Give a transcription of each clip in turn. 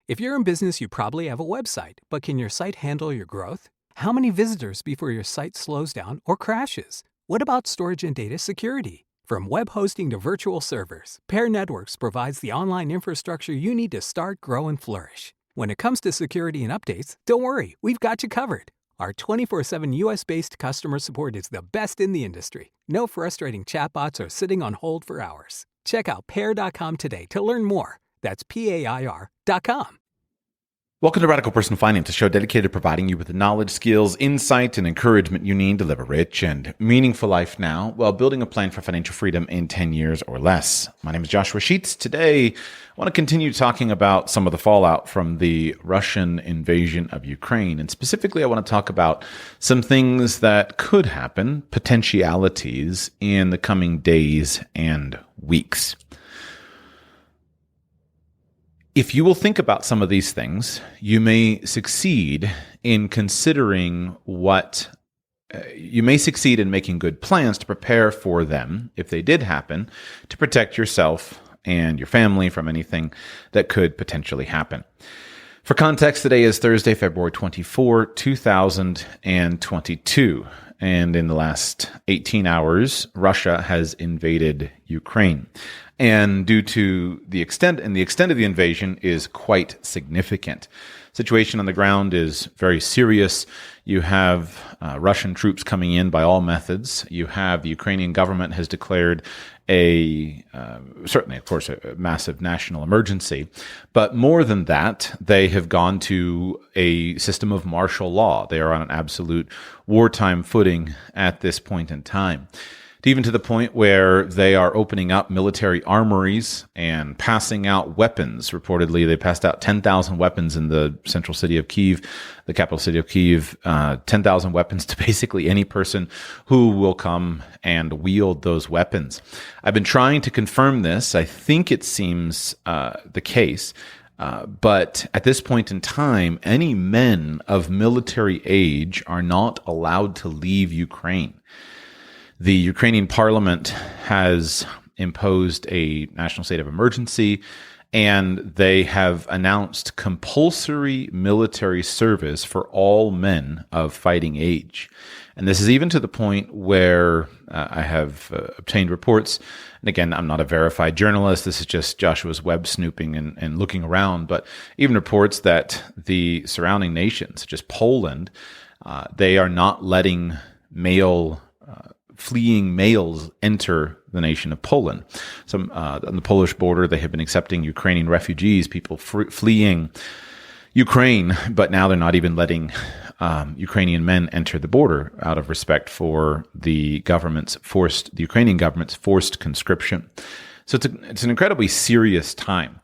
If you're in business, you probably have a website, but can your site handle your growth? How many visitors before your site slows down or crashes? What about storage and data security? From web hosting to virtual servers, Pair Networks provides the online infrastructure you need to start, grow, and flourish. When it comes to security and updates, don't worry, we've got you covered. Our 24/7 US-based customer support is the best in the industry. No frustrating chatbots or sitting on hold for hours. Check out pair.com today to learn more. That's PAIR.com. Welcome to Radical Personal Finance, a show dedicated to providing you with the knowledge, skills, insight, and encouragement you need to live a rich and meaningful life now while building a plan for financial freedom in 10 years or less. My name is Joshua Sheets. Today, I want to continue talking about some of the fallout from the Russian invasion of Ukraine. And specifically, I want to talk about some things that could happen, potentialities, in the coming days and weeks. If you will think about some of these things, you may succeed in considering you may succeed in making good plans to prepare for them, if they did happen, to protect yourself and your family from anything that could potentially happen. For context, today is Thursday, February 24, 2022. And in the last 18 hours, Russia has invaded Ukraine. And due to the extent of the invasion is quite significant. Situation on the ground is very serious. You have Russian troops coming in by all methods. You have the Ukrainian government has declared certainly, of course, a massive national emergency. But more than that, they have gone to a system of martial law. They are on an absolute wartime footing at this point in time. Even to the point where they are opening up military armories and passing out weapons. Reportedly, they passed out 10,000 weapons in the central city of Kyiv, the capital city of Kyiv, 10,000 weapons to basically any person who will come and wield those weapons. I've been trying to confirm this. I think it seems the case. But at this point in time, any men of military age are not allowed to leave Ukraine. The Ukrainian parliament has imposed a national state of emergency, and they have announced compulsory military service for all men of fighting age. And this is even to the point where I have obtained reports. And again, I'm not a verified journalist. This is just Joshua's web snooping and looking around. But even reports that the surrounding nations, such as Poland, they are not letting fleeing males enter the nation of Poland. So on the Polish border, they have been accepting Ukrainian refugees, people fleeing Ukraine, but now they're not even letting Ukrainian men enter the border out of respect for the Ukrainian government's forced conscription. So it's an incredibly serious time.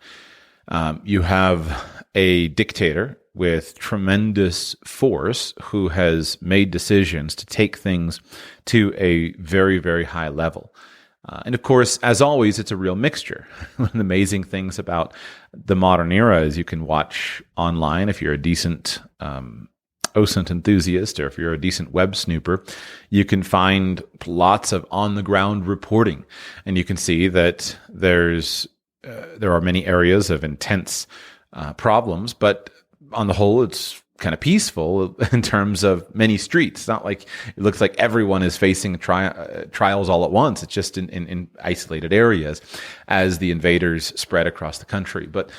You have a dictator with tremendous force who has made decisions to take things to a very, very high level. And of course, as always, it's a real mixture. One of the amazing things about the modern era is you can watch online if you're a decent OSINT enthusiast or if you're a decent web snooper, you can find lots of on-the-ground reporting. And you can see that there are many areas of intense problems, but on the whole, it's kind of peaceful in terms of many streets. It's not like it looks like everyone is facing trials all at once. It's just in isolated areas as the invaders spread across the country. But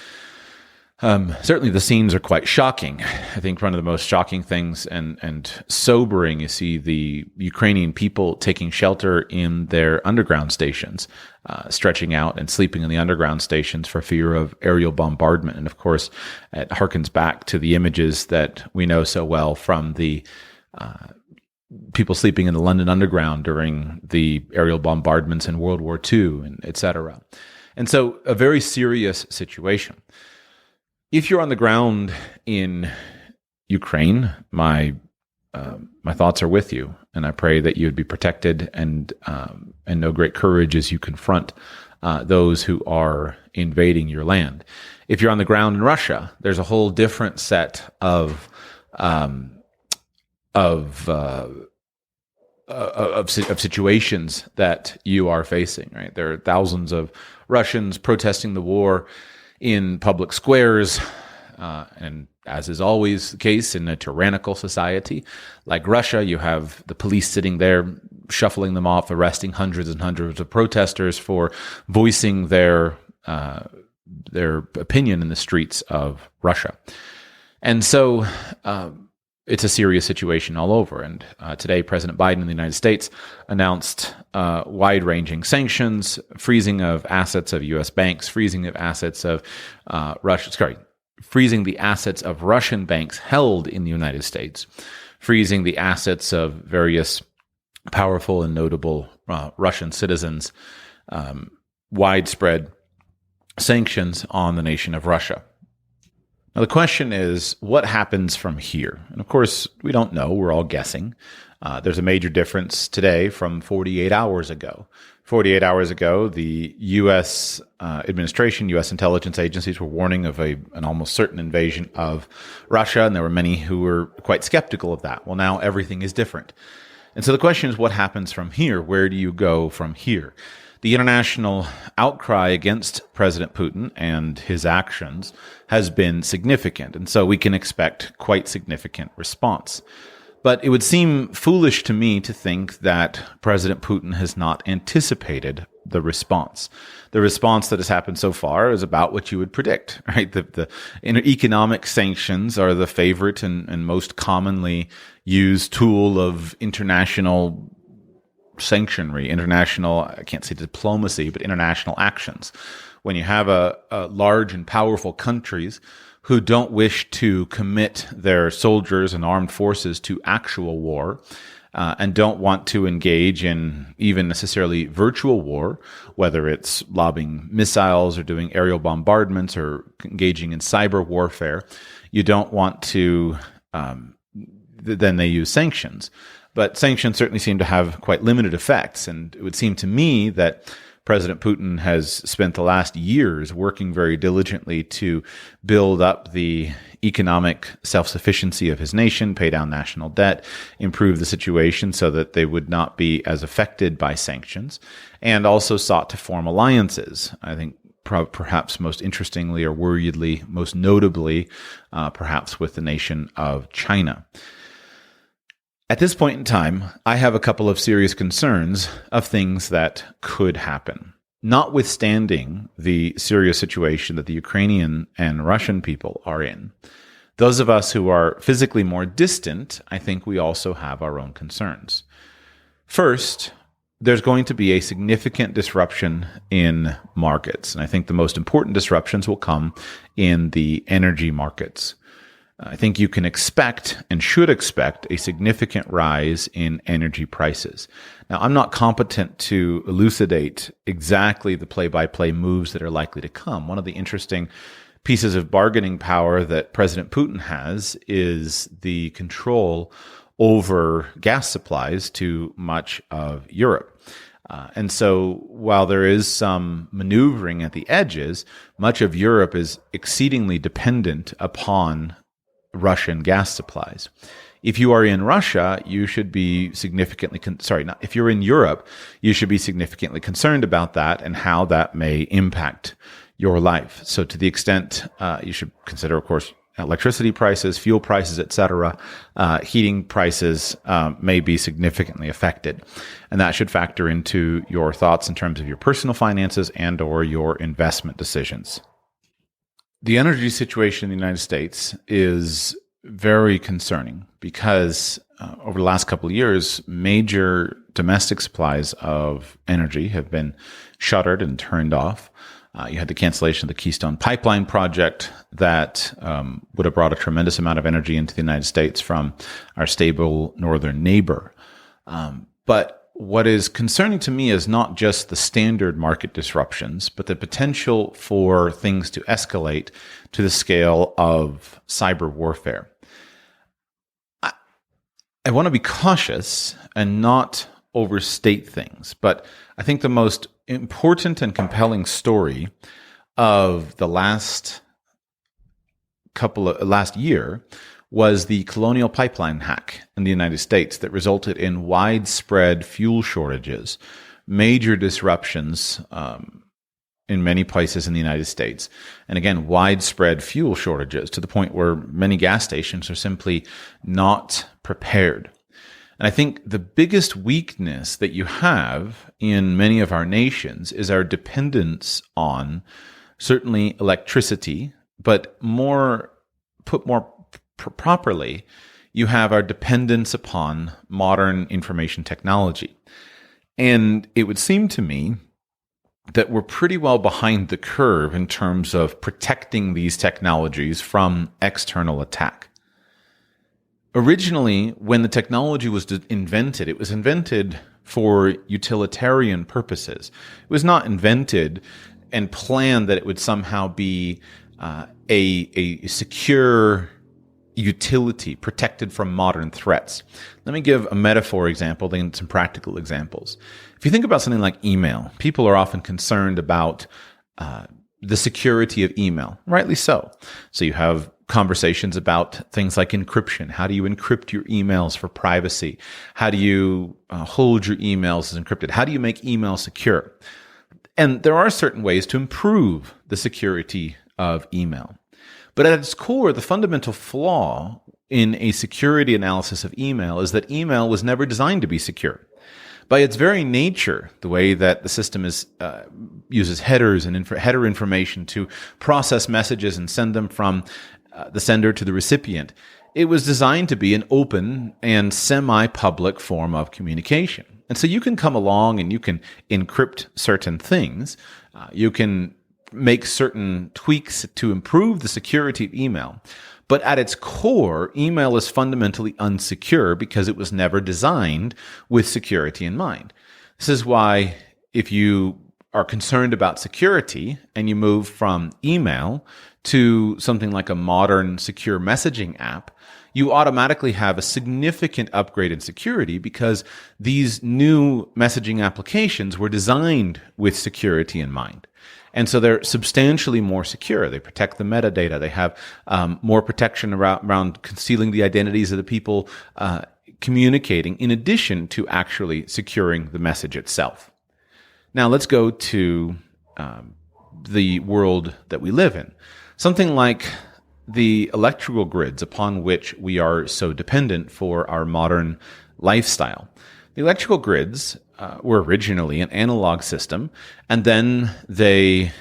certainly the scenes are quite shocking. I think one of the most shocking things and sobering is see the Ukrainian people taking shelter in their underground stations, stretching out and sleeping in the underground stations for fear of aerial bombardment. And of course, it harkens back to the images that we know so well from the people sleeping in the London Underground during the aerial bombardments in World War II, and et cetera. And so a very serious situation. If you're on the ground in Ukraine, my thoughts are with you, and I pray that you would be protected and know great courage as you confront those who are invading your land. If you're on the ground in Russia, there's a whole different set of situations that you are facing. Right, there are thousands of Russians protesting the war in public squares. and as is always the case in a tyrannical society like Russia, you have the police sitting there shuffling them off, arresting hundreds and hundreds of protesters for voicing their opinion in the streets of Russia. And so it's a serious situation all over. And today, President Biden in the United States announced wide-ranging sanctions, freezing of assets of U.S. banks, freezing of assets of freezing the assets of Russian banks held in the United States, freezing the assets of various powerful and notable Russian citizens, widespread sanctions on the nation of Russia. Now, the question is, what happens from here? And of course, we don't know. We're all guessing. There's a major difference today from 48 hours ago. 48 hours ago, the U.S. Administration, U.S. intelligence agencies were warning of an almost certain invasion of Russia, and there were many who were quite skeptical of that. Well, now everything is different. And so the question is, what happens from here? Where do you go from here? The international outcry against President Putin and his actions has been significant, and so we can expect quite significant response. But it would seem foolish to me to think that President Putin has not anticipated the response. The response that has happened so far is about what you would predict, right? The economic sanctions are the favorite and most commonly used tool of international sanctionary, I can't say diplomacy, but international actions. When you have a large and powerful countries who don't wish to commit their soldiers and armed forces to actual war, and don't want to engage in even necessarily virtual war, whether it's lobbing missiles or doing aerial bombardments or engaging in cyber warfare, you don't want to, then they use sanctions. But sanctions certainly seem to have quite limited effects. And it would seem to me that President Putin has spent the last years working very diligently to build up the economic self-sufficiency of his nation, pay down national debt, improve the situation so that they would not be as affected by sanctions, and also sought to form alliances. I think perhaps most interestingly or worriedly, most notably, perhaps with the nation of China. At this point in time, I have a couple of serious concerns of things that could happen. Notwithstanding the serious situation that the Ukrainian and Russian people are in, those of us who are physically more distant, I think we also have our own concerns. First, there's going to be a significant disruption in markets, and I think the most important disruptions will come in the energy markets. I think you can expect and should expect a significant rise in energy prices. Now, I'm not competent to elucidate exactly the play-by-play moves that are likely to come. One of the interesting pieces of bargaining power that President Putin has is the control over gas supplies to much of Europe. And so while there is some maneuvering at the edges, much of Europe is exceedingly dependent upon Russian gas supplies. If you are in Russia, you should be significantly, if you're in Europe, you should be significantly concerned about that and how that may impact your life. So to the extent, you should consider, of course, electricity prices, fuel prices, etc. Heating prices may be significantly affected. And that should factor into your thoughts in terms of your personal finances and or your investment decisions. The energy situation in the United States is very concerning because over the last couple of years, major domestic supplies of energy have been shuttered and turned off. You had the cancellation of the Keystone Pipeline project that would have brought a tremendous amount of energy into the United States from our stable northern neighbor. But what is concerning to me is not just the standard market disruptions, but the potential for things to escalate to the scale of cyber warfare. I want to be cautious and not overstate things, but I think the most important and compelling story of the last year was the Colonial Pipeline hack in the United States that resulted in widespread fuel shortages, major disruptions in many places in the United States. And again, widespread fuel shortages to the point where many gas stations are simply not prepared. And I think the biggest weakness that you have in many of our nations is our dependence on certainly electricity, but properly, you have our dependence upon modern information technology. And it would seem to me that we're pretty well behind the curve in terms of protecting these technologies from external attack. Originally, when the technology was invented, it was invented for utilitarian purposes. It was not invented and planned that it would somehow be a secure utility protected from modern threats. Let me give a metaphor example, then some practical examples. If you think about something like email, people are often concerned about the security of email, rightly so. So you have conversations about things like encryption. How do you encrypt your emails for privacy? How do you hold your emails as encrypted? How do you make email secure? And there are certain ways to improve the security of email. But at its core, the fundamental flaw in a security analysis of email is that email was never designed to be secure. By its very nature, the way that the system uses headers and header information to process messages and send them from the sender to the recipient, it was designed to be an open and semi-public form of communication. And so you can come along and you can encrypt certain things. You can make certain tweaks to improve the security of email. But at its core, email is fundamentally unsecure because it was never designed with security in mind. This is why if you are concerned about security and you move from email to something like a modern secure messaging app, you automatically have a significant upgrade in security because these new messaging applications were designed with security in mind. And so they're substantially more secure. They protect the metadata. They have more protection around concealing the identities of the people communicating, in addition to actually securing the message itself. Now let's go to the world that we live in. Something like the electrical grids upon which we are so dependent for our modern lifestyle. The electrical grids were originally an analog system, and then they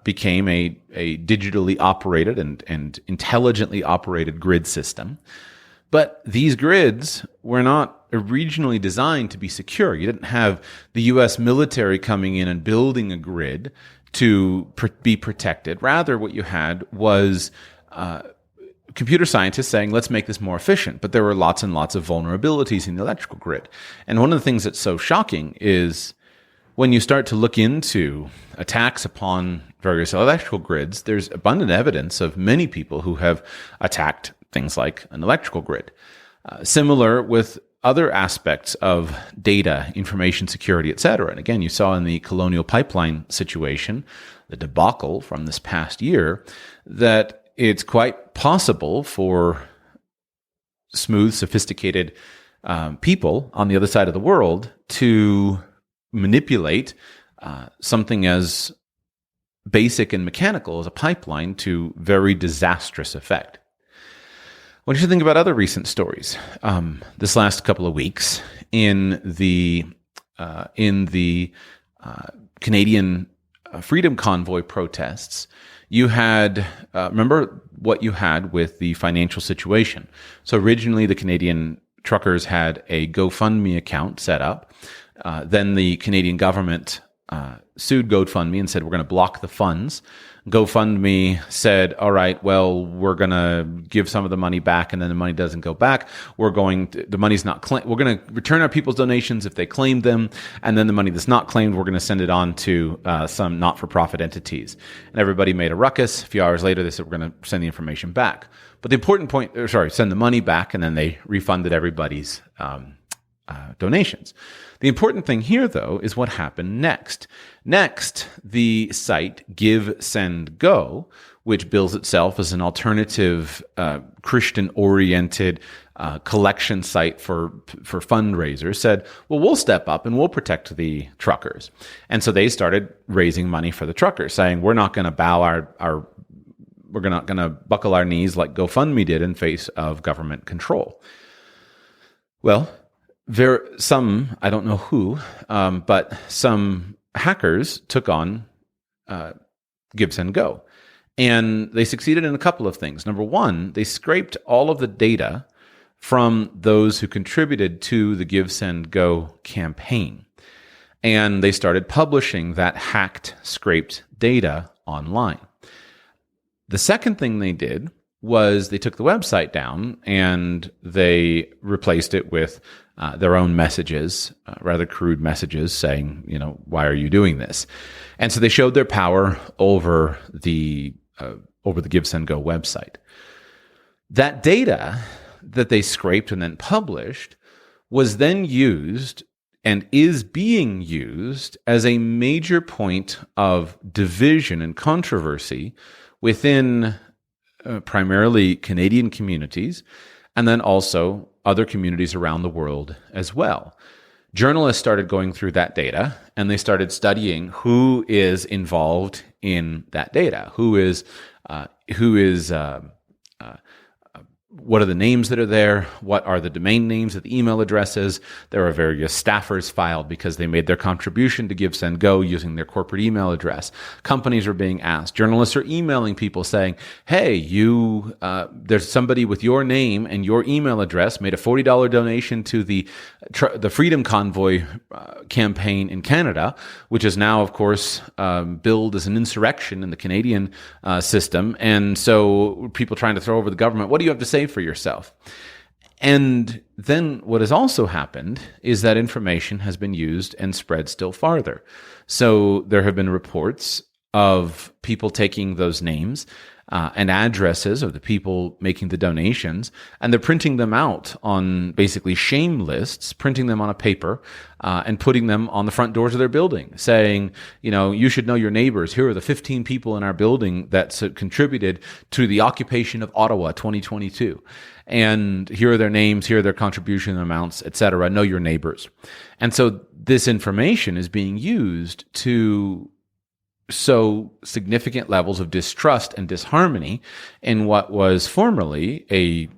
became a digitally operated and intelligently operated grid system. But these grids were not originally designed to be secure. You didn't have the U.S. military coming in and building a grid to be protected. Rather, what you had was computer scientists saying, let's make this more efficient. But there were lots and lots of vulnerabilities in the electrical grid. And one of the things that's so shocking is when you start to look into attacks upon various electrical grids, there's abundant evidence of many people who have attacked things like an electrical grid. Similar with other aspects of data, information security, et cetera. And again, you saw in the Colonial Pipeline situation, the debacle from this past year, that it's quite possible for smooth, sophisticated people on the other side of the world to manipulate something as basic and mechanical as a pipeline to very disastrous effect. What do you think about other recent stories? This last couple of weeks in the Canadian Freedom Convoy protests, you had, remember what you had with the financial situation. So originally the Canadian truckers had a GoFundMe account set up. Then the Canadian government sued GoFundMe and said, we're going to block the funds. GoFundMe said, all right, well, we're going to give some of the money back, and then the money doesn't go back. The money's not claimed. We're going to return our people's donations if they claimed them, and then the money that's not claimed, we're going to send it on to some not-for-profit entities. And everybody made a ruckus. A few hours later, they said, we're going to send the information back. But the important point, send the money back, and then they refunded everybody's donations. The important thing here, though, is what happened next. Next, the site Give, Send, Go, which bills itself as an alternative, Christian-oriented collection site for fundraisers, said, well, we'll step up and we'll protect the truckers. And so they started raising money for the truckers, saying, we're not going to we're not going to buckle our knees like GoFundMe did in face of government control. Well, some, I don't know who, but some hackers took on GiveSendGo. And they succeeded in a couple of things. Number one, they scraped all of the data from those who contributed to the GiveSendGo campaign. And they started publishing that hacked, scraped data online. The second thing they did was they took the website down and they replaced it with their own messages, rather crude messages saying, why are you doing this? And so they showed their power over the GiveSendGo website. That data that they scraped and then published was then used and is being used as a major point of division and controversy within primarily Canadian communities, and then also other communities around the world as well. Journalists started going through that data, and they started studying who is involved in that data, what are the names that are there? What are the domain names of the email addresses? There are various staffers filed because they made their contribution to GiveSendGo using their corporate email address. Companies are being asked. Journalists are emailing people saying, hey, there's somebody with your name and your email address made a $40 donation to the Freedom Convoy campaign in Canada, which is now, of course, billed as an insurrection in the Canadian system. And so people trying to throw over the government, what do you have to say for yourself? And then what has also happened is that information has been used and spread still farther. So there have been reports of people taking those names and addresses of the people making the donations, and they're printing them out on basically shame lists, printing them on a paper, and putting them on the front doors of their building, saying, you should know your neighbors. Here are the 15 people in our building that contributed to the occupation of Ottawa 2022. And here are their names, here are their contribution amounts, etc. Know your neighbors. And so this information is being used to sow significant levels of distrust and disharmony in what was formerly a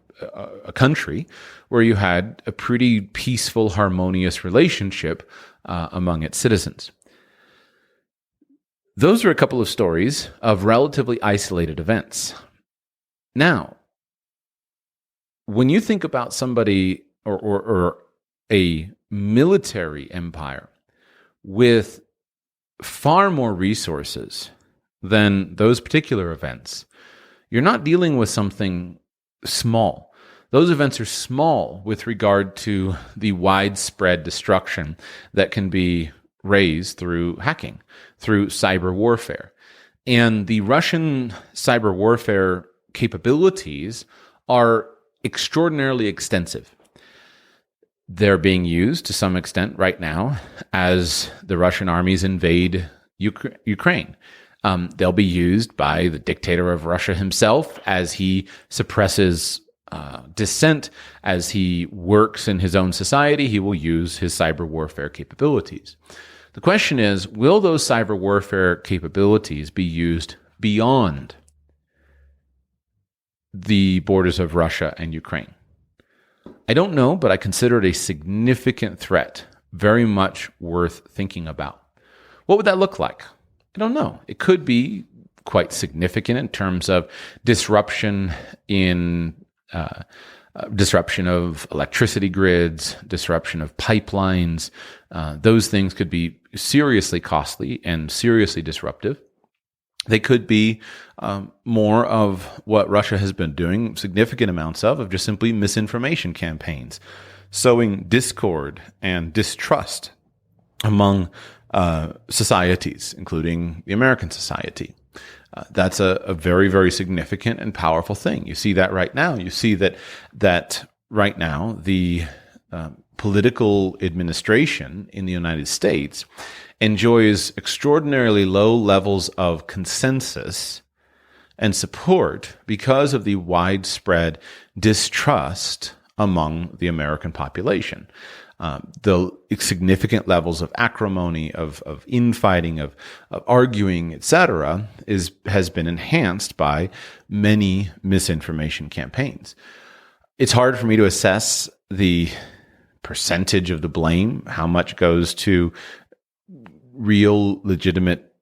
country where you had a pretty peaceful, harmonious relationship among its citizens. Those are a couple of stories of relatively isolated events. Now, when you think about somebody or a military empire with far more resources than those particular events, you're not dealing with something small. Those events are small with regard to the widespread destruction that can be raised through hacking, through cyber warfare. And the Russian cyber warfare capabilities are extraordinarily extensive. They're being used to some extent right now as the Russian armies invade Ukraine. They'll be used by the dictator of Russia himself as he suppresses dissent, as he works in his own society. He will use his cyber warfare capabilities. The question is, will those cyber warfare capabilities be used beyond the borders of Russia and Ukraine? I don't know, but I consider it a significant threat, very much worth thinking about. What would that look like? I don't know. It could be quite significant in terms of disruption of electricity grids, disruption of pipelines. Those things could be seriously costly and seriously disruptive. They could be more of what Russia has been doing, significant amounts of just simply misinformation campaigns, sowing discord and distrust among societies, including the American society. That's a very, very significant and powerful thing. You see that right now. You see that right now the political administration in the United States enjoys extraordinarily low levels of consensus and support because of the widespread distrust among the American population. The significant levels of acrimony, of infighting, of arguing, etc., has been enhanced by many misinformation campaigns. It's hard for me to assess the percentage of the blame, how much goes to real, legitimate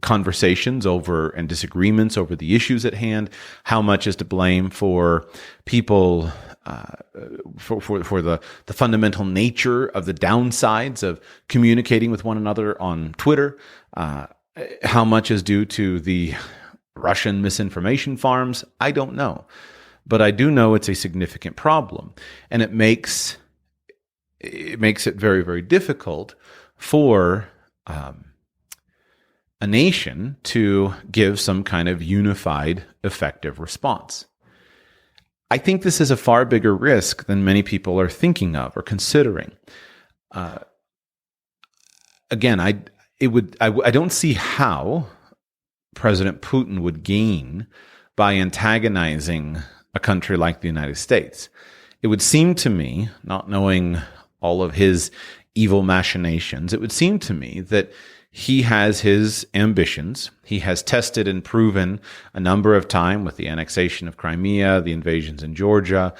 conversations over and disagreements over the issues at hand, how much is to blame for people for the fundamental nature of the downsides of communicating with one another on Twitter, how much is due to the Russian misinformation farms. I don't know, but I do know it's a significant problem, and it makes it very, very difficult for a nation to give some kind of unified, effective response. I think this is a far bigger risk than many people are thinking of or considering. Again, I don't see how President Putin would gain by antagonizing a country like the United States. It would seem to me, not knowing all of his evil machinations, it would seem to me that he has his ambitions. He has tested and proven a number of times with the annexation of Crimea, the invasions in Georgia.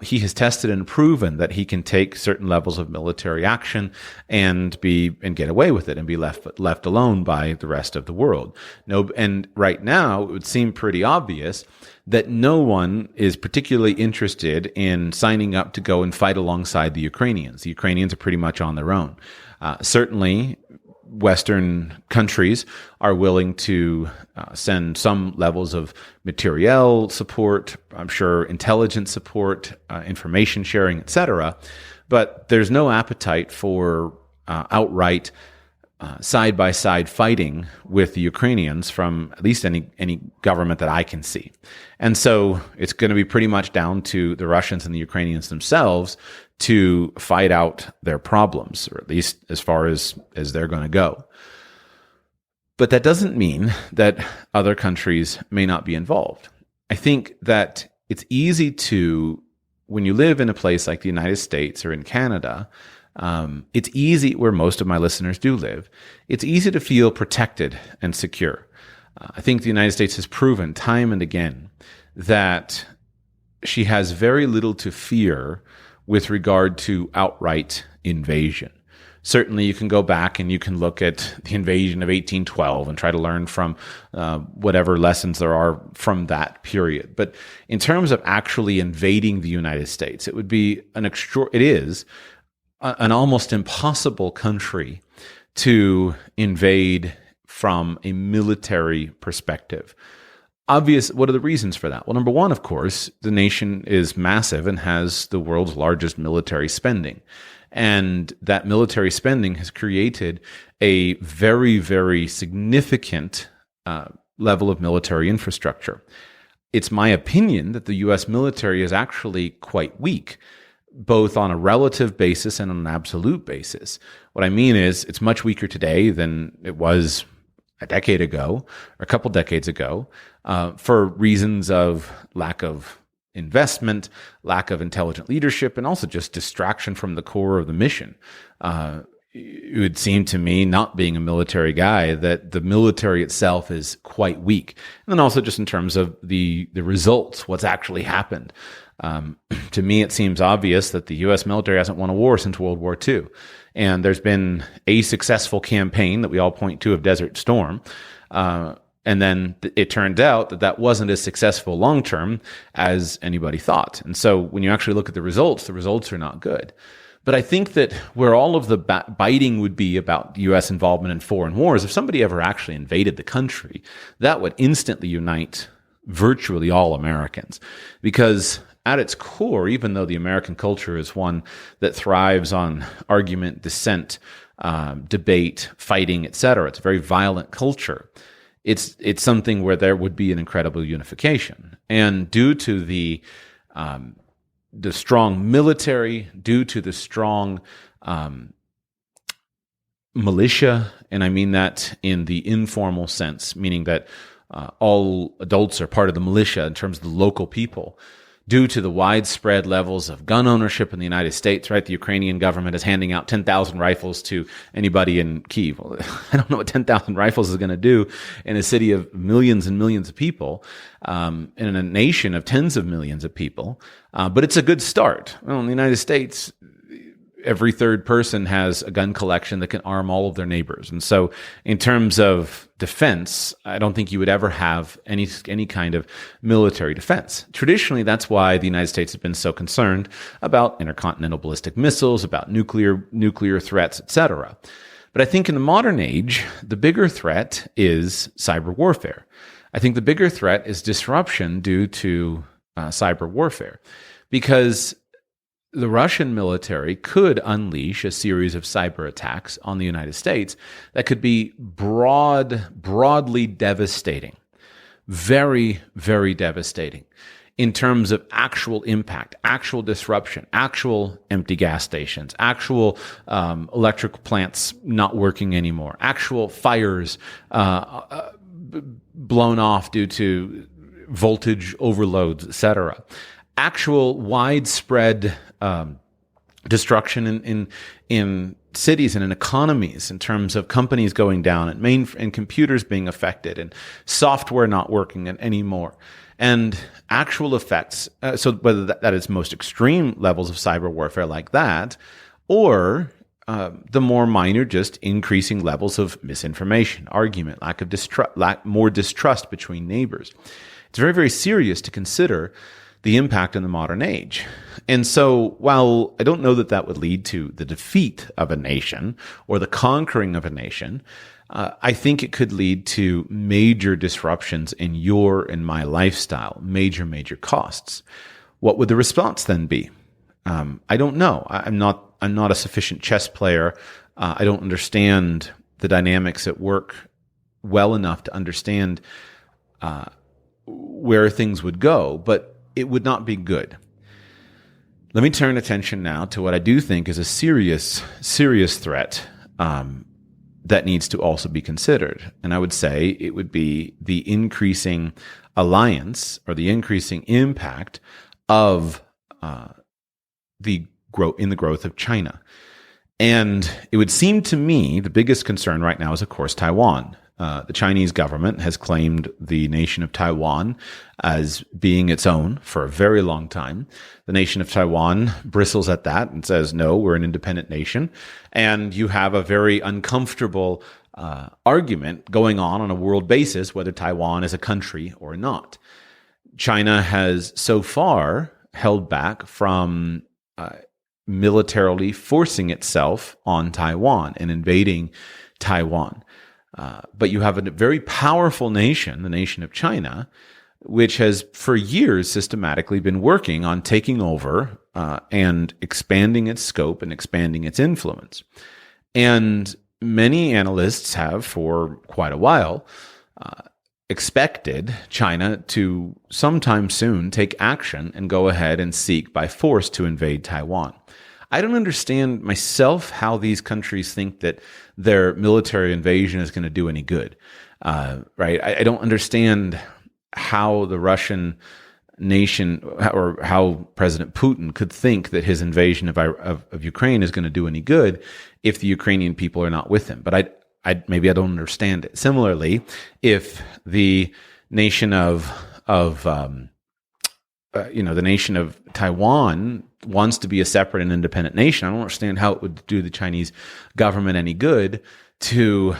He has tested and proven that he can take certain levels of military action and get away with it and be left alone by the rest of the world. And right now it would seem pretty obvious that no one is particularly interested in signing up to go and fight alongside the Ukrainians. The Ukrainians are pretty much on their own. Certainly, Western countries are willing to send some levels of materiel support, I'm sure intelligence support, information sharing, etc. But there's no appetite for outright side-by-side fighting with the Ukrainians from at least any government that I can see. And so it's going to be pretty much down to the Russians and the Ukrainians themselves to fight out their problems, or at least as far as they're going to go. But that doesn't mean that other countries may not be involved. I think that it's easy to, when you live in a place like the United States or in Canada, it's easy, where most of my listeners do live, it's easy to feel protected and secure. I think the United States has proven time and again that she has very little to fear with regard to outright invasion. Certainly, you can go back and you can look at the invasion of 1812 and try to learn from whatever lessons there are from that period. But in terms of actually invading the United States, it would be it is an almost impossible country to invade from a military perspective. What are the reasons for that? Well, number one, of course, the nation is massive and has the world's largest military spending. And that military spending has created a very, very significant level of military infrastructure. It's my opinion that the U.S. military is actually quite weak, both on a relative basis and on an absolute basis. What I mean is it's much weaker today than it was a decade ago or a couple decades ago, for reasons of lack of investment, lack of intelligent leadership, and also just distraction from the core of the mission. It would seem to me, not being a military guy, that the military itself is quite weak. And then also just in terms of the results, what's actually happened. To me, it seems obvious that the U.S. military hasn't won a war since World War II. And there's been a successful campaign that we all point to of Desert Storm. And then it turned out that wasn't as successful long-term as anybody thought. And so when you actually look at the results are not good. But I think that where all of the biting would be about U.S. involvement in foreign wars, if somebody ever actually invaded the country, that would instantly unite virtually all Americans. Because at its core, even though the American culture is one that thrives on argument, dissent, debate, fighting, etc., it's a very violent culture. It's something where there would be an incredible unification. And due to the strong military, due to the strong militia, and I mean that in the informal sense, meaning that all adults are part of the militia in terms of the local people, due to the widespread levels of gun ownership in the United States, right? The Ukrainian government is handing out 10,000 rifles to anybody in Kyiv. Well, I don't know what 10,000 rifles is going to do in a city of millions and millions of people, in a nation of tens of millions of people. But it's a good start. Well, in the United States, every third person has a gun collection that can arm all of their neighbors. And so in terms of defense, I don't think you would ever have any kind of military defense. Traditionally, that's why the United States has been so concerned about intercontinental ballistic missiles, about nuclear threats, etc. But I think in the modern age, the bigger threat is cyber warfare. I think the bigger threat is disruption due to cyber warfare, because the Russian military could unleash a series of cyber attacks on the United States that could be broadly devastating, very, very devastating in terms of actual impact, actual disruption, actual empty gas stations, actual electrical plants not working anymore, actual fires blown off due to voltage overloads, etc. Actual widespread destruction in cities and in economies, in terms of companies going down and computers being affected and software not working anymore, and actual effects. So whether that is most extreme levels of cyber warfare like that, or the more minor, just increasing levels of misinformation, argument, lack of distrust, more distrust between neighbors. It's very, very serious to consider the impact in the modern age. And so while I don't know that would lead to the defeat of a nation or the conquering of a nation, I think it could lead to major disruptions in your and my lifestyle, major costs. What would the response then be? I don't know. I'm not a sufficient chess player. I don't understand the dynamics at work well enough to understand where things would go, but it would not be good. Let me turn attention now to what I do think is a serious threat that needs to also be considered. And I would say it would be the increasing alliance or the increasing impact of the growth of China. And it would seem to me the biggest concern right now is, of course, Taiwan. The Chinese government has claimed the nation of Taiwan as being its own for a very long time. The nation of Taiwan bristles at that and says, no, we're an independent nation. And you have a very uncomfortable argument going on a world basis, whether Taiwan is a country or not. China has so far held back from militarily forcing itself on Taiwan and invading Taiwan. But you have a very powerful nation, the nation of China, which has for years systematically been working on taking over and expanding its scope and expanding its influence. And many analysts have, for quite a while, expected China to sometime soon take action and go ahead and seek by force to invade Taiwan. I don't understand myself how these countries think that their military invasion is going to do any good, right? I don't understand how the Russian nation or how President Putin could think that his invasion of Ukraine is going to do any good if the Ukrainian people are not with him. But maybe I don't understand it. Similarly, if the nation the nation of Taiwan wants to be a separate and independent nation, I don't understand how it would do the Chinese government any good to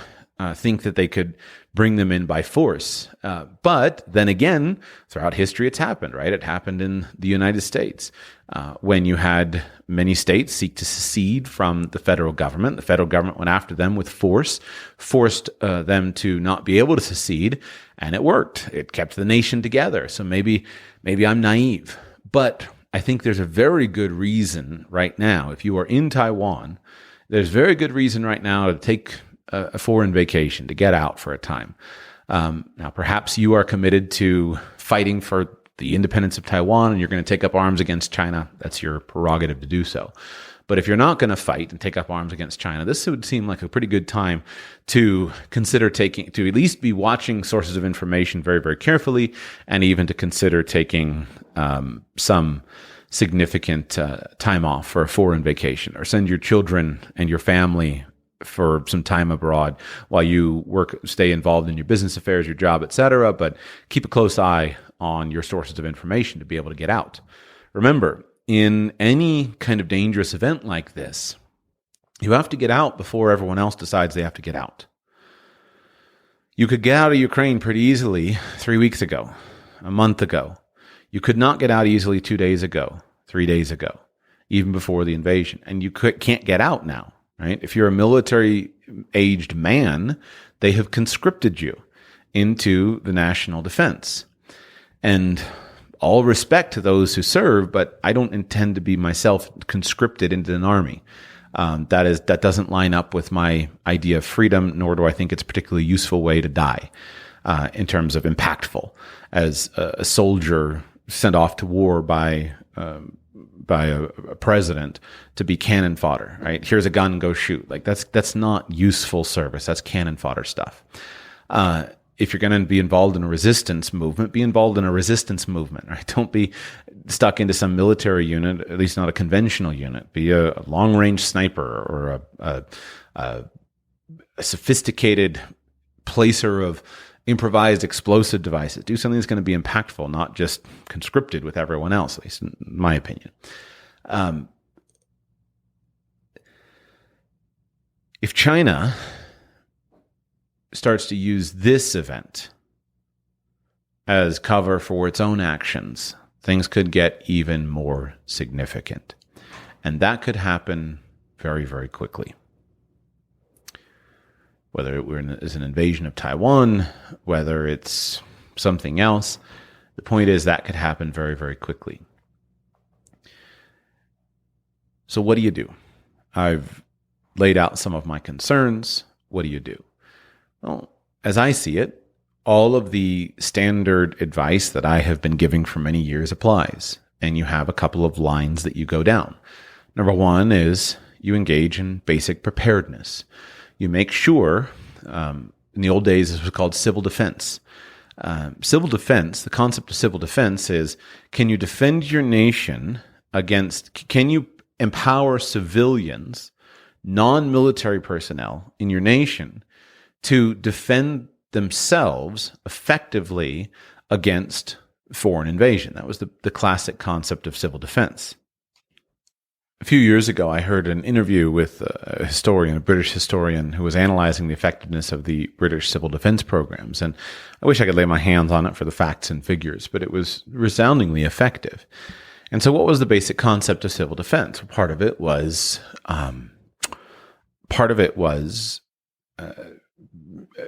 think that they could bring them in by force. But then again, throughout history, it's happened, right? It happened in the United States when you had many states seek to secede from the federal government. The federal government went after them with force, forced them to not be able to secede, and it worked. It kept the nation together. So maybe I'm naive, but I think there's a very good reason right now, if you are in Taiwan, there's very good reason right now to take a foreign vacation, to get out for a time. Now, perhaps you are committed to fighting for the independence of Taiwan and you're going to take up arms against China, that's your prerogative to do so. But if you're not going to fight and take up arms against China, this would seem like a pretty good time to consider to at least be watching sources of information very, very carefully, and even to consider taking some significant time off for a foreign vacation, or send your children and your family for some time abroad while you stay involved in your business affairs, your job, etc. But keep a close eye on your sources of information to be able to get out. Remember, in any kind of dangerous event like this, you have to get out before everyone else decides they have to get out. You could get out of Ukraine pretty easily 3 weeks ago, a month ago. You could not get out easily 2 days ago, 3 days ago, even before the invasion. And you can't get out now, right? If you're a military-aged man, they have conscripted you into the national defense. And all respect to those who serve, but I don't intend to be myself conscripted into an army. That doesn't line up with my idea of freedom, nor do I think it's a particularly useful way to die in terms of impactful as a soldier sent off to war by a president to be cannon fodder. Right? Here's a gun, go shoot. Like that's not useful service. That's cannon fodder stuff. If you're going to be involved in a resistance movement, be involved in a resistance movement, right? Don't be stuck into some military unit, at least not a conventional unit. Be a long-range sniper or a sophisticated placer of improvised explosive devices. Do something that's going to be impactful, not just conscripted with everyone else, at least in my opinion. If China starts to use this event as cover for its own actions, things could get even more significant. And that could happen very, very quickly. Whether it is an invasion of Taiwan, whether it's something else, the point is that could happen very, very quickly. So what do you do? I've laid out some of my concerns. What do you do? Well, as I see it, all of the standard advice that I have been giving for many years applies. And you have a couple of lines that you go down. Number one is you engage in basic preparedness. You make sure, in the old days, this was called civil defense. Civil defense, the concept of civil defense is, can you defend your nation can you empower civilians, non-military personnel in your nation to defend themselves effectively against foreign invasion? That was the classic concept of civil defense. A few years ago, I heard an interview with a British historian, who was analyzing the effectiveness of the British civil defense programs. And I wish I could lay my hands on it for the facts and figures, but it was resoundingly effective. And so what was the basic concept of civil defense? Part of it was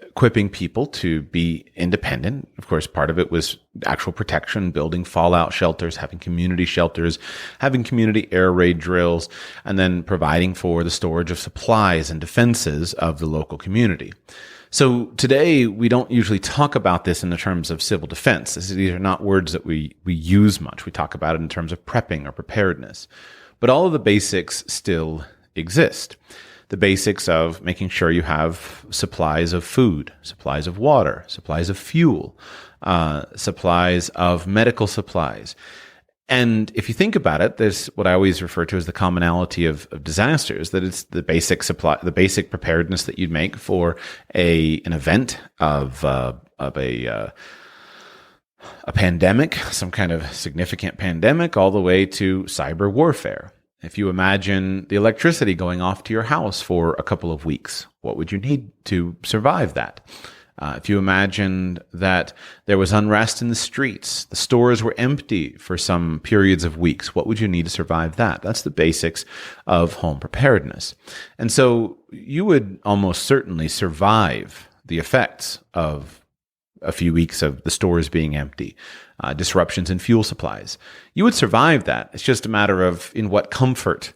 equipping people to be independent. Of course, part of it was actual protection, building fallout shelters, having community shelters, having community air raid drills, and then providing for the storage of supplies and defenses of the local community. So today, we don't usually talk about this in the terms of civil defense. These are not words that we use much. We talk about it in terms of prepping or preparedness. But all of the basics still exist. The basics of making sure you have supplies of food, supplies of water, supplies of fuel, supplies of medical supplies. And if you think about it, there's what I always refer to as the commonality of disasters, that it's the basic basic preparedness that you'd make for an event of a pandemic, some kind of significant pandemic, all the way to cyber warfare. If you imagine the electricity going off to your house for a couple of weeks, what would you need to survive that? If you imagined that there was unrest in the streets, the stores were empty for some periods of weeks, what would you need to survive that? That's the basics of home preparedness. And so you would almost certainly survive the effects of a few weeks of the stores being empty, disruptions in fuel supplies. You would survive that. It's just a matter of in what comfort,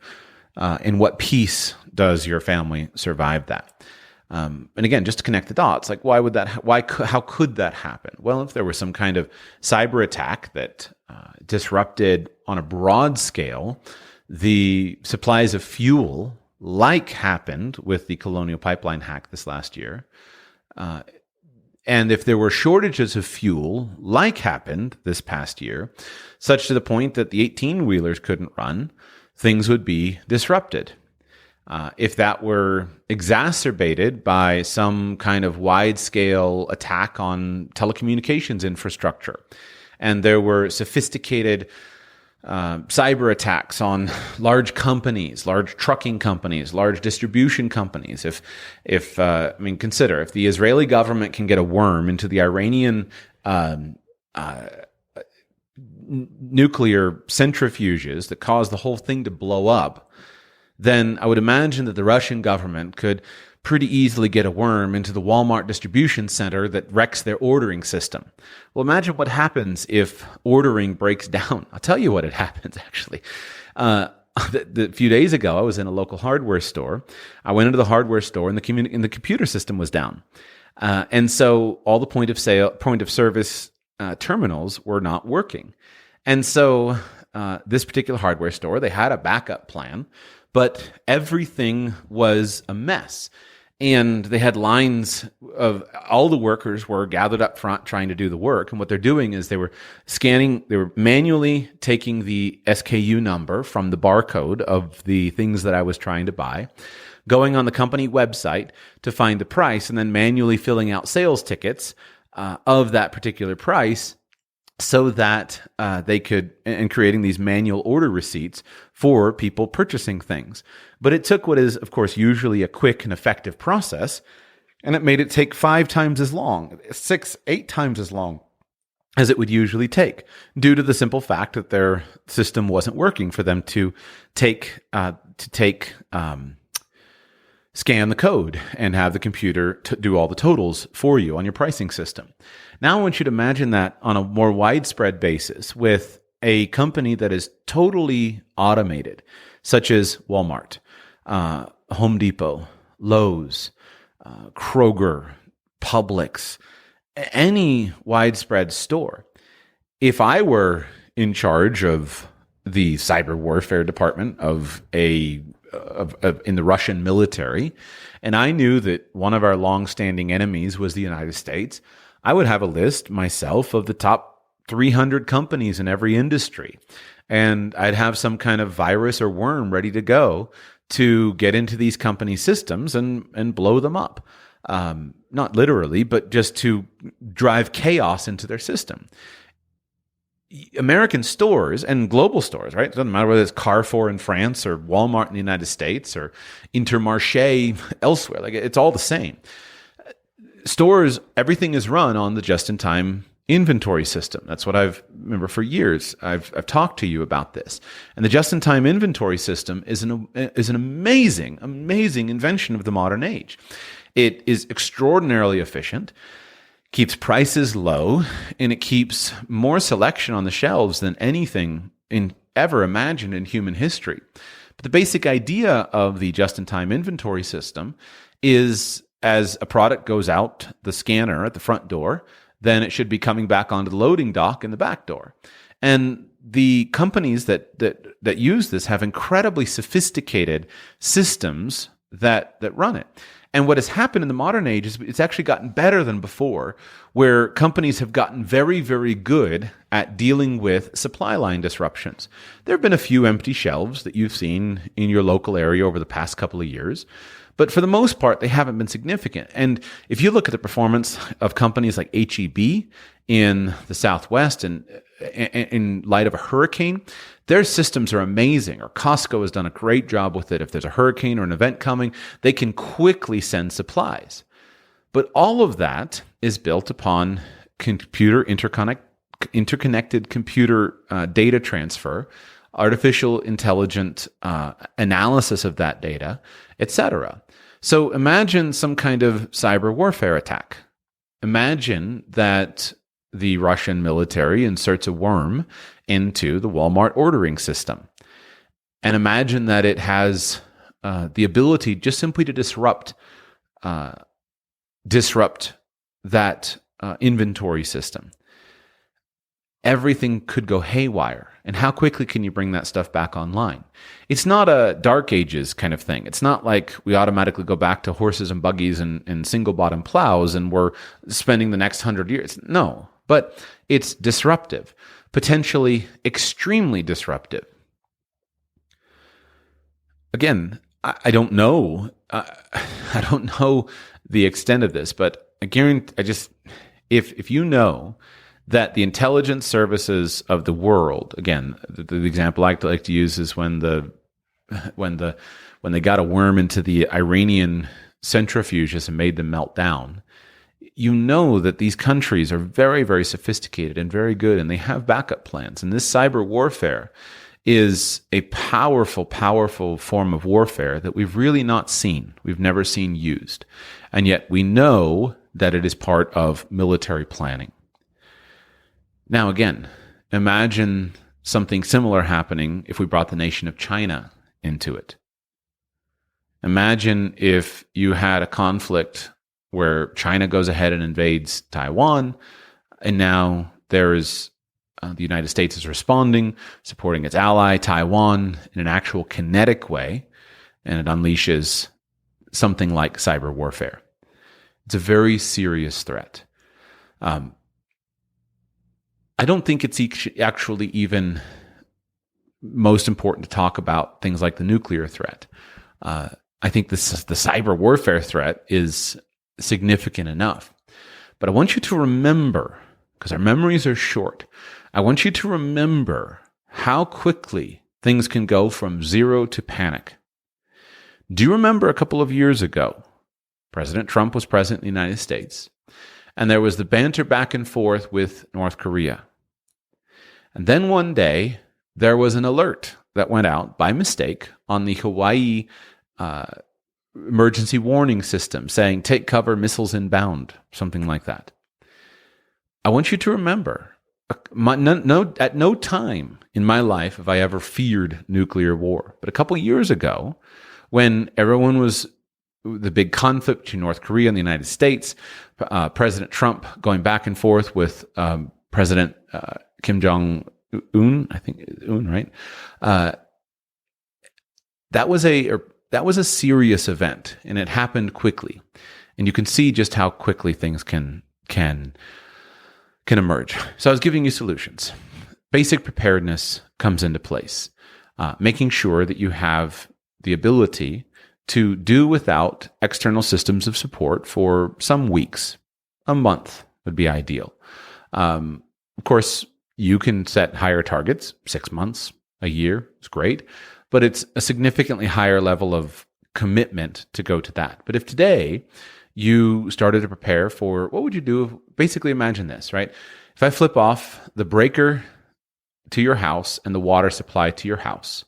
in what peace does your family survive that. And again, just to connect the dots, like how could that happen? Well, if there was some kind of cyber attack that disrupted on a broad scale the supplies of fuel, like happened with the Colonial Pipeline hack this last year, and if there were shortages of fuel, like happened this past year, such to the point that the 18-wheelers couldn't run, things would be disrupted. If that were exacerbated by some kind of wide-scale attack on telecommunications infrastructure, and there were sophisticated cyber attacks on large companies, large trucking companies, large distribution companies. Consider if the Israeli government can get a worm into the Iranian nuclear centrifuges that cause the whole thing to blow up, then I would imagine that the Russian government could pretty easily get a worm into the Walmart distribution center that wrecks their ordering system. Well, imagine what happens if ordering breaks down. I'll tell you what it happens, actually. A few days ago, I was in a local hardware store. I went into the hardware store, and the computer system was down. And so all the point of service terminals were not working. And so this particular hardware store, they had a backup plan, but everything was a mess. And they had lines of all the workers were gathered up front trying to do the work. And what they're doing is they were manually taking the SKU number from the barcode of the things that I was trying to buy, going on the company website to find the price, and then manually filling out sales tickets of that particular price, so that they could, and creating these manual order receipts for people purchasing things. But it took what is, of course, usually a quick and effective process, and it made it take 5 times as long, 6, 8 times as long as it would usually take, due to the simple fact that their system wasn't working for them to scan the code and have the computer do all the totals for you on your pricing system. Now I want you to imagine that on a more widespread basis with a company that is totally automated, such as Walmart, Home Depot, Lowe's, Kroger, Publix, any widespread store. If I were in charge of the cyber warfare department in the Russian military, and I knew that one of our long-standing enemies was the United States, I would have a list myself of the top 300 companies in every industry, and I'd have some kind of virus or worm ready to go to get into these company systems and blow them up. Not literally, but just to drive chaos into their system. American stores and global stores, right? It doesn't matter whether it's Carrefour in France or Walmart in the United States or Intermarché elsewhere. Like, it's all the same. Stores, everything is run on the just-in-time inventory system. That's what remember for years. I've talked to you about this. And the just-in-time inventory system is an amazing, amazing invention of the modern age. It is extraordinarily efficient, keeps prices low, and it keeps more selection on the shelves than anything ever imagined in human history. But the basic idea of the just-in-time inventory system is, as a product goes out the scanner at the front door, then it should be coming back onto the loading dock in the back door. And the companies that use this have incredibly sophisticated systems that run it. And what has happened in the modern age is it's actually gotten better than before, where companies have gotten very, very good at dealing with supply line disruptions. There have been a few empty shelves that you've seen in your local area over the past couple of years, but for the most part, they haven't been significant. And if you look at the performance of companies like H-E-B in the Southwest and in light of a hurricane, their systems are amazing. Or Costco has done a great job with it. If there's a hurricane or an event coming, they can quickly send supplies. But all of that is built upon interconnected computer data transfer, artificial intelligent analysis of that data, etc. So imagine some kind of cyber warfare attack. Imagine that the Russian military inserts a worm into the Walmart ordering system. And imagine that it has the ability just simply to disrupt disrupt that inventory system, everything could go haywire. And how quickly can you bring that stuff back online? It's not a Dark Ages kind of thing. It's not like we automatically go back to horses and buggies and single bottom plows and we're spending the next 100 years. No, but it's disruptive, potentially extremely disruptive. Again, I don't know. I don't know the extent of this, but I guarantee, if you know that the intelligence services of the world, again, the example I like to use is when they got a worm into the Iranian centrifuges and made them melt down. You know that these countries are very, very sophisticated and very good, and they have backup plans. And this cyber warfare is a powerful, powerful form of warfare that we've really not seen. We've never seen used. And yet we know that it is part of military planning. Now, again, imagine something similar happening if we brought the nation of China into it. Imagine if you had a conflict where China goes ahead and invades Taiwan, and now there is the United States is responding, supporting its ally, Taiwan, in an actual kinetic way, and it unleashes something like cyber warfare. It's a very serious threat. I don't think it's actually even most important to talk about things like the nuclear threat. I think the cyber warfare threat is significant enough. But I want you to remember, because our memories are short, I want you to remember how quickly things can go from zero to panic. Do you remember a couple of years ago, President Trump was president in the United States, and there was the banter back and forth with North Korea. And then one day, there was an alert that went out by mistake on the Hawaii emergency warning system saying, take cover, missiles inbound, something like that. I want you to remember, at no time in my life have I ever feared nuclear war. But a couple of years ago, when everyone was the big conflict between North Korea and the United States, President Trump going back and forth with President Kim Jong-un, I think Un, right? That was a serious event, and it happened quickly. And you can see just how quickly things can emerge. So I was giving you solutions. Basic preparedness comes into place, making sure that you have the ability to do without external systems of support for some weeks. A month would be ideal. Of course, you can set higher targets, 6 months, a year, it's great, but it's a significantly higher level of commitment to go to that. But if today you started to prepare for, what would you do? Basically imagine this, right? If I flip off the breaker to your house and the water supply to your house,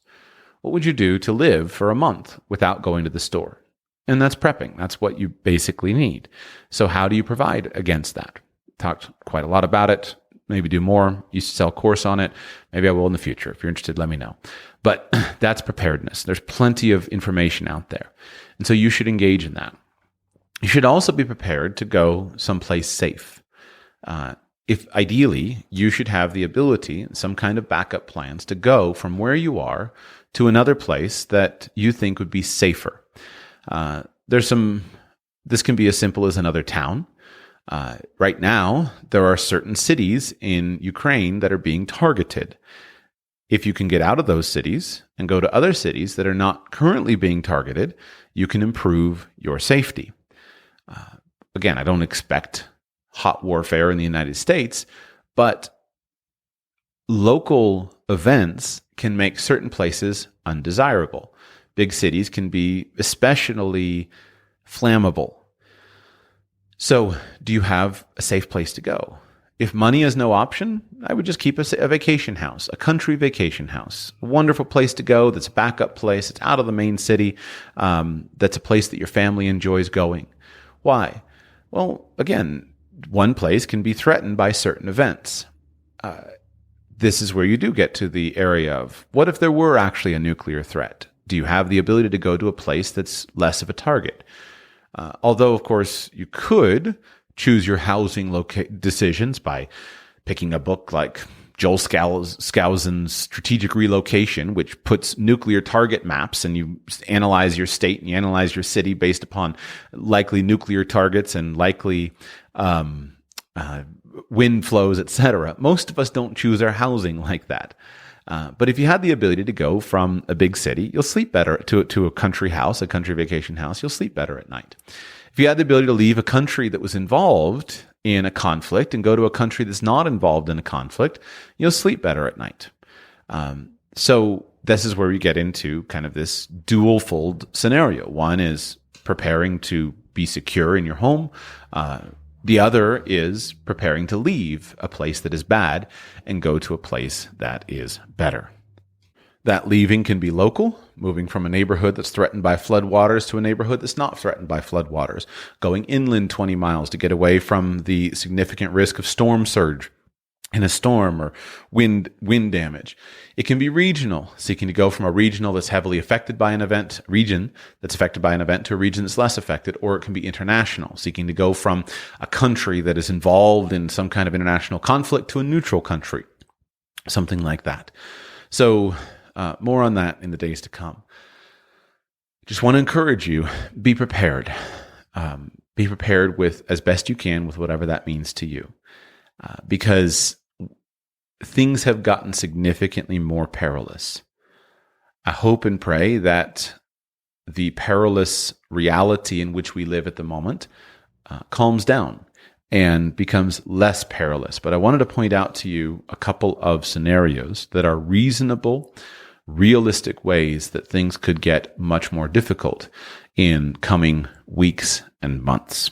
what would you do to live for a month without going to the store? And that's prepping. That's what you basically need. So how do you provide against that? Talked quite a lot about it. Maybe do more. Used to sell a course on it. Maybe I will in the future. If you're interested, let me know. But that's preparedness. There's plenty of information out there. And so you should engage in that. You should also be prepared to go someplace safe. If ideally, you should have the ability, some kind of backup plans to go from where you are to another place that you think would be safer. This can be as simple as another town. Right now, there are certain cities in Ukraine that are being targeted. If you can get out of those cities and go to other cities that are not currently being targeted, you can improve your safety. Again, I don't expect hot warfare in the United States, but local events can make certain places undesirable. Big cities can be especially flammable. So, do you have a safe place to go? If money is no option, I would just keep a vacation house, a country vacation house. A wonderful place to go that's a backup place. It's out of the main city. That's a place that your family enjoys going. Why? Well, again, one place can be threatened by certain events. This is where you do get to the area of, what if there were actually a nuclear threat? Do you have the ability to go to a place that's less of a target? Although, of course, you could choose your housing decisions by picking a book like Joel Skousen's Strategic Relocation, which puts nuclear target maps, and you analyze your state and you analyze your city based upon likely nuclear targets and likely wind flows, etc. Most of us don't choose our housing like that. But if you had the ability to go from a big city, you'll sleep better to a country house, a country vacation house. You'll sleep better at night. If you had the ability to leave a country that was involved in a conflict and go to a country that's not involved in a conflict, you'll sleep better at night. So this is where we get into kind of this dual-fold scenario. One is preparing to be secure in your home. The other is preparing to leave a place that is bad and go to a place that is better. That leaving can be local, moving from a neighborhood that's threatened by floodwaters to a neighborhood that's not threatened by floodwaters, going inland 20 miles to get away from the significant risk of storm surge in a storm or wind damage. It can be regional, seeking to go from a regional that's heavily affected by an event, region that's affected by an event, to a region that's less affected, or it can be international, seeking to go from a country that is involved in some kind of international conflict to a neutral country, something like that. So more on that in the days to come. Just want to encourage you, be prepared. Be prepared with as best you can with whatever that means to you. Because things have gotten significantly more perilous. I hope and pray that the perilous reality in which we live at the moment calms down and becomes less perilous. But I wanted to point out to you a couple of scenarios that are reasonable, realistic ways that things could get much more difficult in coming weeks and months.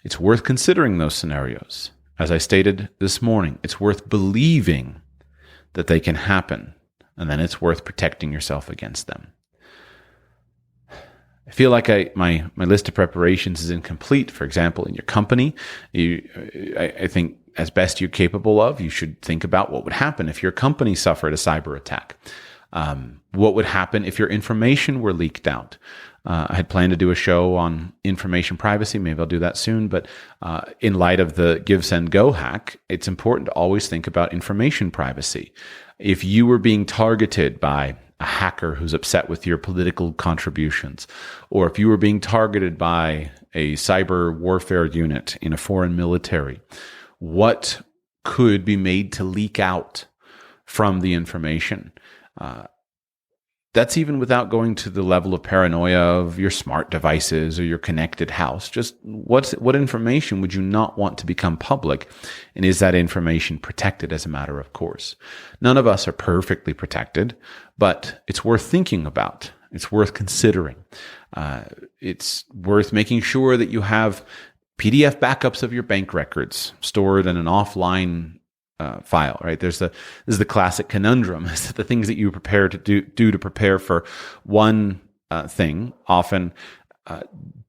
It's worth considering those scenarios. As I stated this morning, it's worth believing that they can happen, and then it's worth protecting yourself against them. I feel like my list of preparations is incomplete. For example, in your company, I think as best you're capable of, you should think about what would happen if your company suffered a cyber attack. What would happen if your information were leaked out? I had planned to do a show on information privacy. Maybe I'll do that soon. But in light of the Give, Send, Go hack, it's important to always think about information privacy. If you were being targeted by a hacker who's upset with your political contributions, or if you were being targeted by a cyber warfare unit in a foreign military, what could be made to leak out from the information? That's even without going to the level of paranoia of your smart devices or your connected house. Just what information would you not want to become public? And is that information protected as a matter of course? None of us are perfectly protected, but it's worth thinking about. It's worth considering. It's worth making sure that you have PDF backups of your bank records stored in an offline file, right? This is the classic conundrum, is that the things that you prepare to do to prepare for one thing often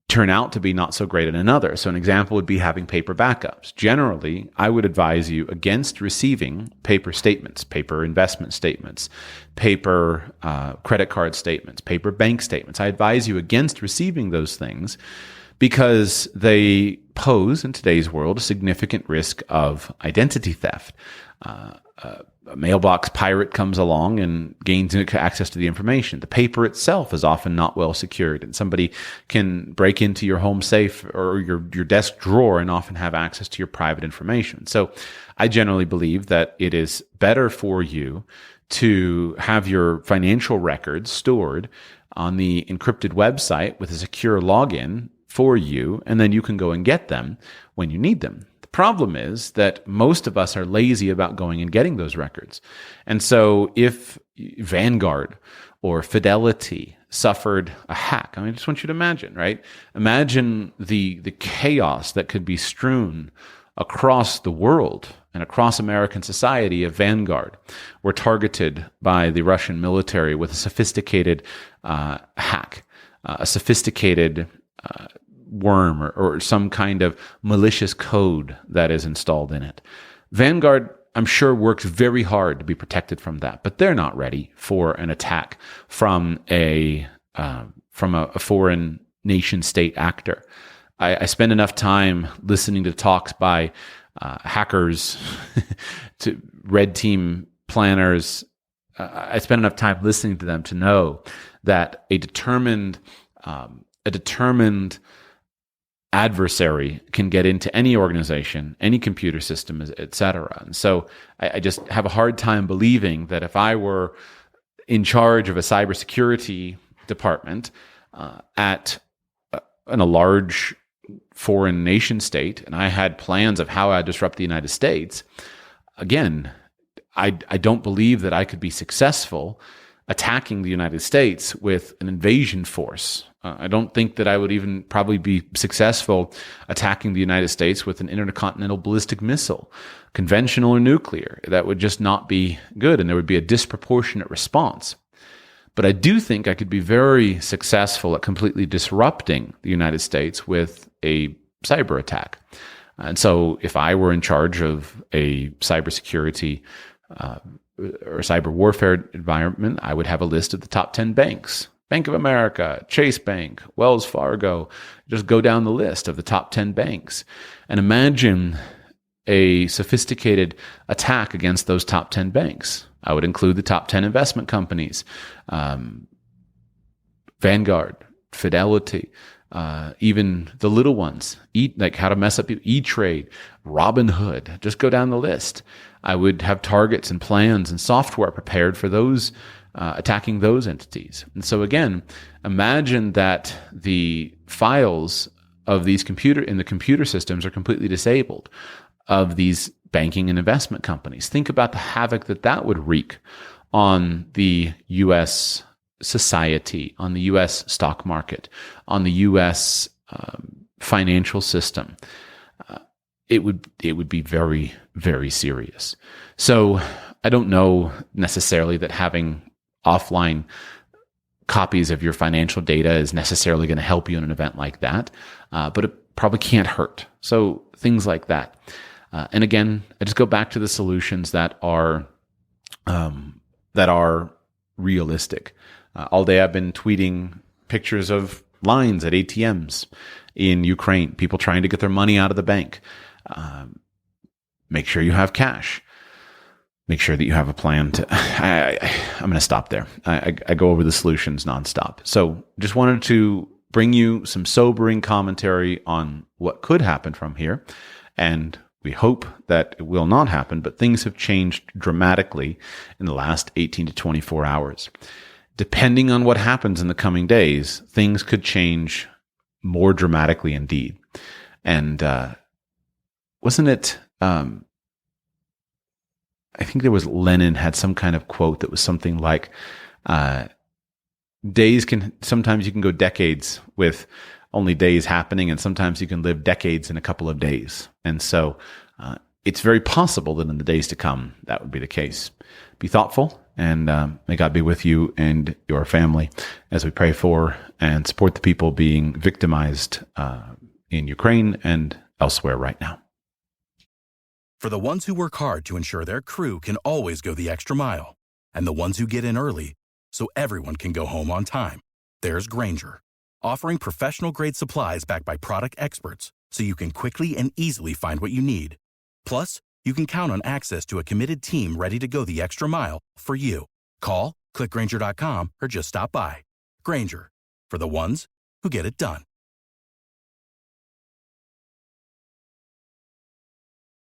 turn out to be not so great in another. So an example would be having paper backups. Generally, I would advise you against receiving paper statements, paper investment statements, paper credit card statements, paper bank statements. I advise you against receiving those things because they pose, in today's world, a significant risk of identity theft. A mailbox pirate comes along and gains access to the information. The paper itself is often not well secured, and somebody can break into your home safe or your desk drawer and often have access to your private information. So I generally believe that it is better for you to have your financial records stored on the encrypted website with a secure login for you, and then you can go and get them when you need them. The problem is that most of us are lazy about going and getting those records. And so if Vanguard or Fidelity suffered a hack, I just want you to imagine, right? Imagine the chaos that could be strewn across the world and across American society if Vanguard were targeted by the Russian military with a sophisticated hack, a sophisticated worm or some kind of malicious code that is installed in it. Vanguard, I'm sure, works very hard to be protected from that, but they're not ready for an attack from a foreign nation-state actor. I spend enough time listening to talks by hackers, to red team planners. I spend enough time listening to them to know that a determined adversary can get into any organization, any computer system, et cetera. And so I just have a hard time believing that if I were in charge of a cybersecurity department in a large foreign nation state, and I had plans of how I'd disrupt the United States, again, I don't believe that I could be successful attacking the United States with an invasion force. I don't think that I would even probably be successful attacking the United States with an intercontinental ballistic missile, conventional or nuclear. That would just not be good, and there would be a disproportionate response. But I do think I could be very successful at completely disrupting the United States with a cyber attack. And so if I were in charge of a cybersecurity or cyber warfare environment, I would have a list of the top 10 banks. Bank of America, Chase Bank, Wells Fargo. Just go down the list of the top 10 banks. And imagine a sophisticated attack against those top 10 banks. I would include the top 10 investment companies, Vanguard, Fidelity, even the little ones, like how to mess up E-Trade, Robinhood. Just go down the list. I would have targets and plans and software prepared for those, attacking those entities. And so again, imagine that the files of these computer systems are completely disabled of these banking and investment companies. Think about the havoc that would wreak on the U.S. society, on the U.S. stock market, on the U.S. Financial system. It would be very, very serious. So I don't know necessarily that having offline copies of your financial data is necessarily going to help you in an event like that, but it probably can't hurt. So things like that. And again, I just go back to the solutions that are realistic. All day I've been tweeting pictures of lines at ATMs in Ukraine, people trying to get their money out of the bank. Make sure you have cash. Make sure that you have a plan to. I'm going to stop there. I go over the solutions nonstop. So just wanted to bring you some sobering commentary on what could happen from here. And we hope that it will not happen, but things have changed dramatically in the last 18 to 24 hours. Depending on what happens in the coming days, things could change more dramatically indeed. And wasn't it, I think there was Lenin had some kind of quote that was something like, sometimes you can go decades with only days happening, and sometimes you can live decades in a couple of days. And so it's very possible that in the days to come, that would be the case. Be thoughtful, and may God be with you and your family as we pray for and support the people being victimized in Ukraine and elsewhere right now. For the ones who work hard to ensure their crew can always go the extra mile, and the ones who get in early so everyone can go home on time, there's Grainger, offering professional-grade supplies backed by product experts so you can quickly and easily find what you need. Plus, you can count on access to a committed team ready to go the extra mile for you. Call, click Grainger.com, or just stop by. Grainger, for the ones who get it done.